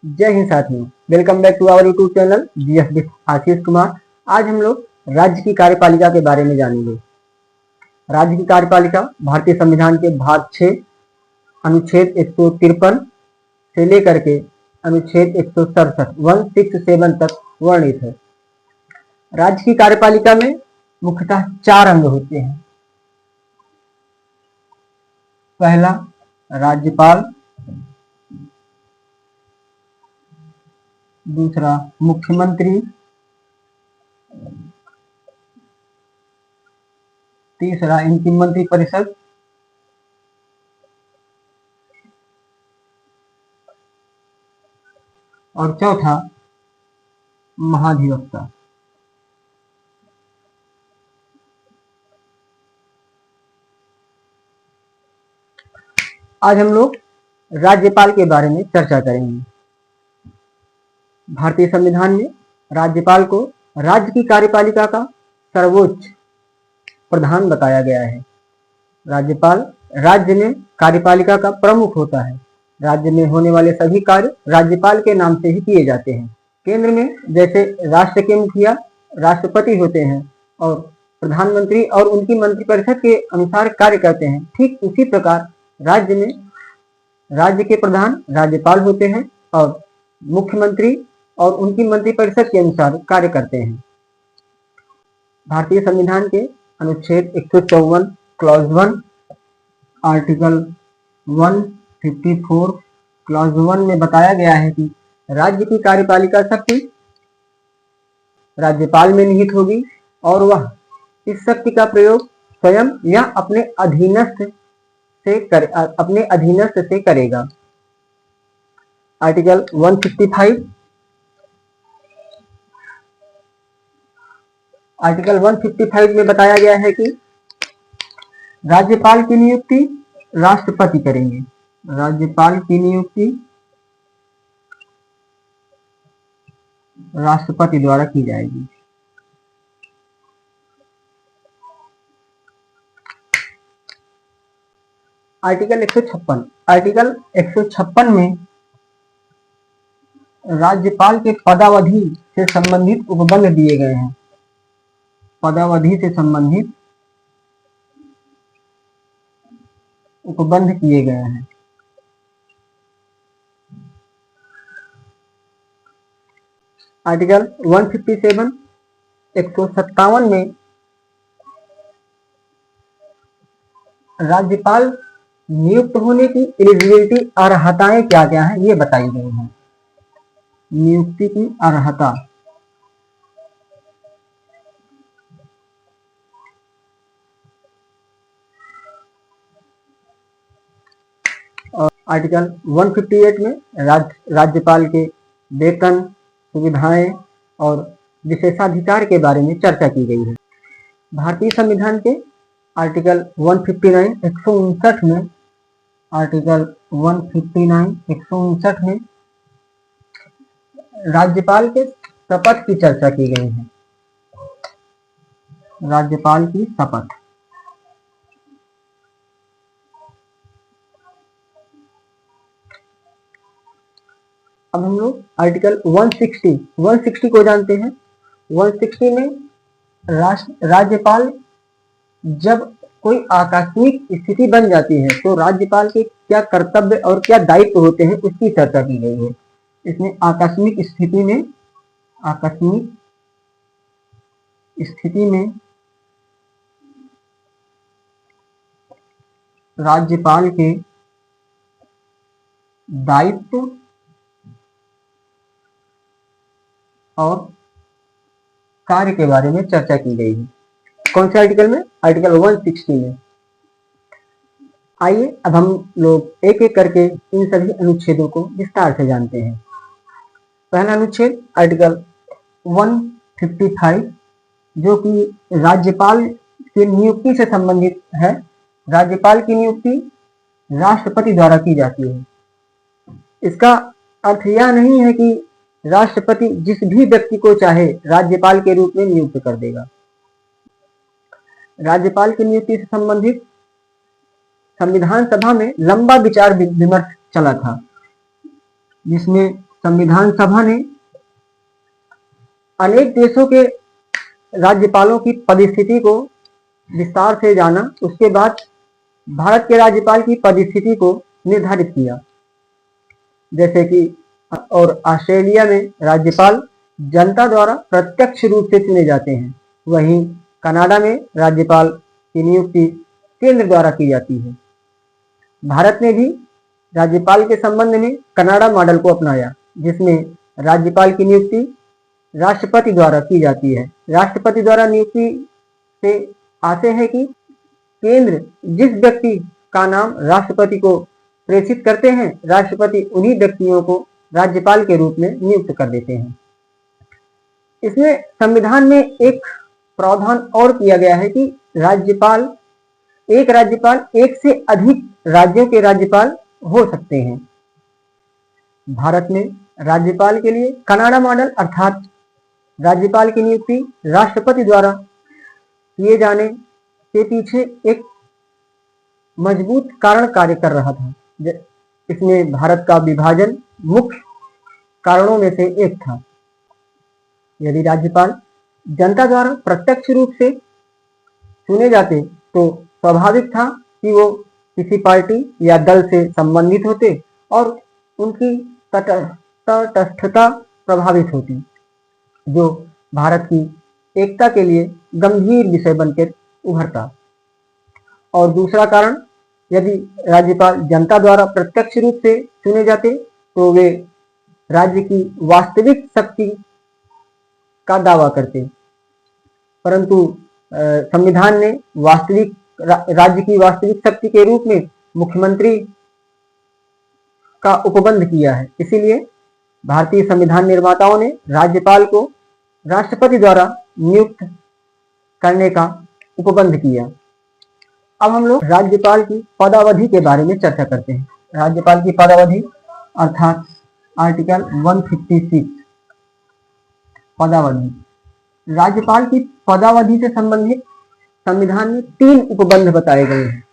जय हिंद साथियों, welcome back to our YouTube channel GS with Ashish Kumar. आज हम लोग राज्य की कार्यपालिका के बारे में जानेंगे। राज्य की कार्यपालिका भारतीय संविधान के भाग 6 अनुच्छेद 153 से लेकर के अनुच्छेद 167 167 तक वर्णित है। राज्य की कार्यपालिका में मुख्यतः 4 अंग होते हैं। पहला राज्यपाल, दूसरा मुख्यमंत्री, तीसरा इनकी मंत्रिपरिषद, और चौथा महाधिवक्ता। आज हम लोग राज्यपाल के बारे में चर्चा करेंगे। भारतीय संविधान में राज्यपाल को राज्य की कार्यपालिका का सर्वोच्च प्रधान बताया गया है। राज्यपाल राज्य में कार्यपालिका का प्रमुख होता है। राज्य में होने वाले सभी कार्य राज्यपाल के नाम से ही किए जाते हैं। केंद्र में जैसे राष्ट्र के मुखिया राष्ट्रपति होते हैं और प्रधानमंत्री और उनकी मंत्रिपरिषद के अनुसार कार्य करते हैं, ठीक उसी प्रकार राज्य में राज्य के प्रधान राज्यपाल होते हैं और मुख्यमंत्री और उनकी मंत्रिपरिषद के अनुसार कार्य करते हैं। भारतीय संविधान के अनुच्छेद 154 क्लॉज 1 आर्टिकल 154 क्लॉज 1 में बताया गया है कि राज्य की कार्यपालिका शक्ति राज्यपाल में निहित होगी और वह इस शक्ति का प्रयोग स्वयं या अपने अधीनस्थ से करेगा। आर्टिकल 155 में बताया गया है कि राज्यपाल की नियुक्ति राष्ट्रपति करेंगे। राज्यपाल की नियुक्ति राष्ट्रपति द्वारा की जाएगी। आर्टिकल 156 में राज्यपाल के पदावधि से संबंधित उपबंध दिए गए हैं। पदावधि से संबंधित उपबंध किए गए हैं। आर्टिकल 157 157 में राज्यपाल नियुक्त होने की एलिजिबिलिटी अर्हताएं क्या क्या हैं ये बताई गई हैं। नियुक्ति की अर्हता और आर्टिकल 158 में राज्यपाल के वेतन, सुविधाएं और विशेषाधिकार के बारे में चर्चा की गई है। भारतीय संविधान के आर्टिकल 159 159 में आर्टिकल 159 159 में राज्यपाल के शपथ की चर्चा की गई है। राज्यपाल की शपथ अब हम लोग आर्टिकल 160 को जानते हैं। 160 में राज्यपाल जब कोई आकस्मिक स्थिति बन जाती है तो राज्यपाल के क्या कर्तव्य और क्या दायित्व होते हैं उसकी चर्चा की गई है। इसमें आकस्मिक स्थिति में राज्यपाल के दायित्व और कार्य के बारे में चर्चा की गई है। कौन से आर्टिकल में? आर्टिकल 160 में। आइए अब हम लोग एक एक करके इन सभी अनुच्छेदों को विस्तार से जानते हैं। पहला अनुच्छेद आर्टिकल 155 जो कि राज्यपाल की नियुक्ति से संबंधित है। राज्यपाल की नियुक्ति राष्ट्रपति द्वारा की जाती है। इसका अर्थ यह नहीं है कि राष्ट्रपति जिस भी व्यक्ति को चाहे राज्यपाल के रूप में नियुक्त कर देगा। राज्यपाल की नियुक्ति से संबंधित संविधान सभा में लंबा विचार विमर्श चला था, जिसमें संविधान सभा ने अनेक देशों के राज्यपालों की पदस्थिति को विस्तार से जाना। उसके बाद भारत के राज्यपाल की पदस्थिति को निर्धारित किया। जैसे कि और ऑस्ट्रेलिया में राज्यपाल जनता द्वारा प्रत्यक्ष रूप से चुने जाते हैं। वहीं कनाडा में राज्यपाल की नियुक्ति केंद्र द्वारा की जाती है। भारत ने भी राज्यपाल के संबंध में कनाडा मॉडल को अपनाया, जिसमें राज्यपाल की नियुक्ति राष्ट्रपति द्वारा की जाती है। राष्ट्रपति द्वारा नियुक्ति से आशय है कि केंद्र जिस व्यक्ति का नाम राष्ट्रपति को प्रेषित करते हैं, राष्ट्रपति उन्हीं व्यक्तियों को राज्यपाल के रूप में नियुक्त कर देते हैं। इसमें संविधान में एक प्रावधान और किया गया है कि राज्यपाल एक से अधिक राज्यों के राज्यपाल हो सकते हैं। भारत में राज्यपाल के लिए कनाडा मॉडल अर्थात राज्यपाल की नियुक्ति राष्ट्रपति द्वारा किए जाने के पीछे एक मजबूत कारण कार्य कर रहा था। इसमें भारत का विभाजन मुख्य कारणों में से एक था। यदि राज्यपाल जनता द्वारा प्रत्यक्ष रूप से चुने जाते तो स्वाभाविक था कि वो किसी पार्टी या दल से संबंधित होते और उनकी तटस्थता प्रभावित होती, जो भारत की एकता के लिए गंभीर विषय बनकर उभरता। और दूसरा कारण, यदि राज्यपाल जनता द्वारा प्रत्यक्ष रूप से चुने जाते तो वे राज्य की वास्तविक शक्ति का दावा करते, परंतु संविधान ने राज्य की वास्तविक शक्ति के रूप में मुख्यमंत्री का उपबंध किया है। इसीलिए भारतीय संविधान निर्माताओं ने राज्यपाल को राष्ट्रपति द्वारा नियुक्त करने का उपबंध किया। अब हम लोग राज्यपाल की पदावधि के बारे में चर्चा करते हैं। राज्यपाल की पदावधि अर्थात आर्टिकल 156 पदावधि। राज्यपाल की पदावधि से संबंधित संविधान में 3 उपबंध बताए गए हैं।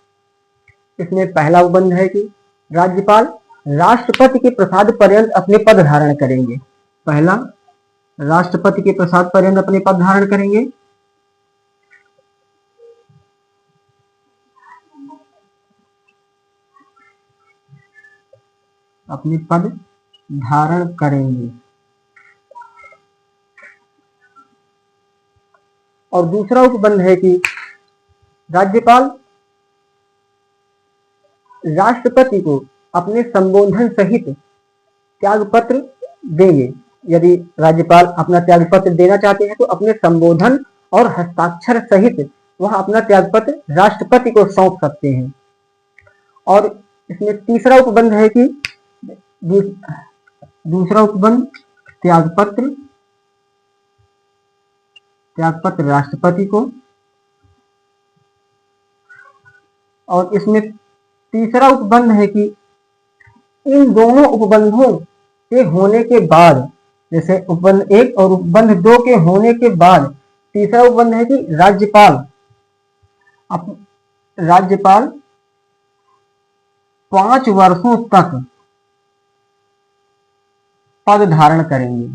इसमें पहला उपबंध है कि राज्यपाल राष्ट्रपति के प्रसाद पर्यंत अपने पद धारण करेंगे। पहला, राष्ट्रपति के प्रसाद पर्यंत अपने पद धारण करेंगे। अपने पद धारण करेंगे। और दूसरा उपबंध है कि राज्यपाल राष्ट्रपति को अपने संबोधन सहित त्यागपत्र देंगे। यदि राज्यपाल अपना त्यागपत्र देना चाहते हैं तो अपने संबोधन और हस्ताक्षर सहित वह अपना त्यागपत्र राष्ट्रपति को सौंप सकते हैं। और इसमें तीसरा उपबंध है कि दूसरा उपबंध त्यागपत्र राष्ट्रपति को, और इसमें तीसरा उपबंध है कि इन दोनों उपबंधों के होने के बाद, जैसे उपबंध 1 और उपबंध 2 के होने के बाद तीसरा उपबंध है कि राज्यपाल 5 वर्षों तक पद धारण करेंगे।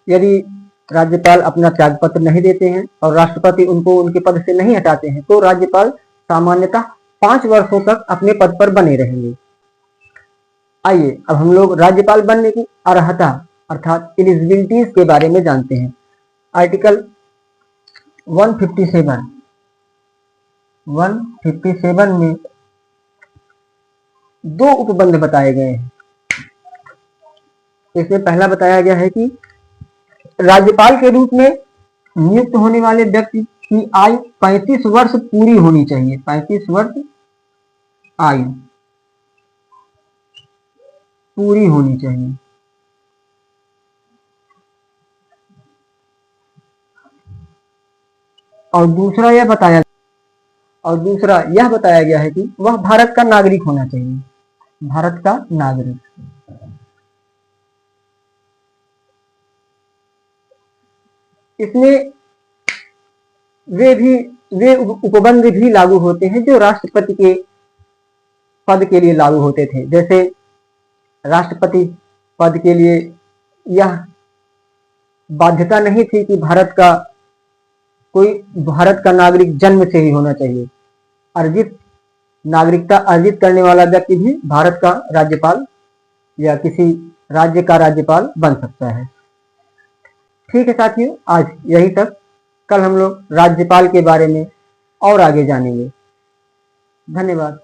यदि राज्यपाल अपना त्यागपत्र नहीं देते हैं और राष्ट्रपति उनको उनके पद से नहीं हटाते हैं तो राज्यपाल सामान्यतः 5 वर्षों तक अपने पद पर बने रहेंगे। आइए अब हम लोग राज्यपाल बनने की अर्हता अर्थात एलिजिबिलिटीज के बारे में जानते हैं। आर्टिकल 157 में 2 उपबंध बताए गए हैं। इसमें पहला बताया गया है कि राज्यपाल के रूप में नियुक्त होने वाले व्यक्ति की आयु 35 वर्ष पूरी होनी चाहिए। 35 वर्ष आयु पूरी होनी चाहिए। और दूसरा यह बताया गया है कि वह भारत का नागरिक होना चाहिए। भारत का नागरिक। इसमें वे उपबंध भी लागू होते हैं जो राष्ट्रपति के पद के लिए लागू होते थे। जैसे राष्ट्रपति पद के लिए यह बाध्यता नहीं थी कि भारत का नागरिक जन्म से ही होना चाहिए। नागरिकता अर्जित करने वाला व्यक्ति भी भारत का राज्यपाल या किसी राज्य का राज्यपाल बन सकता है। ठीक है साथियों, आज यही तक। कल हम लोग राज्यपाल के बारे में और आगे जानेंगे। धन्यवाद।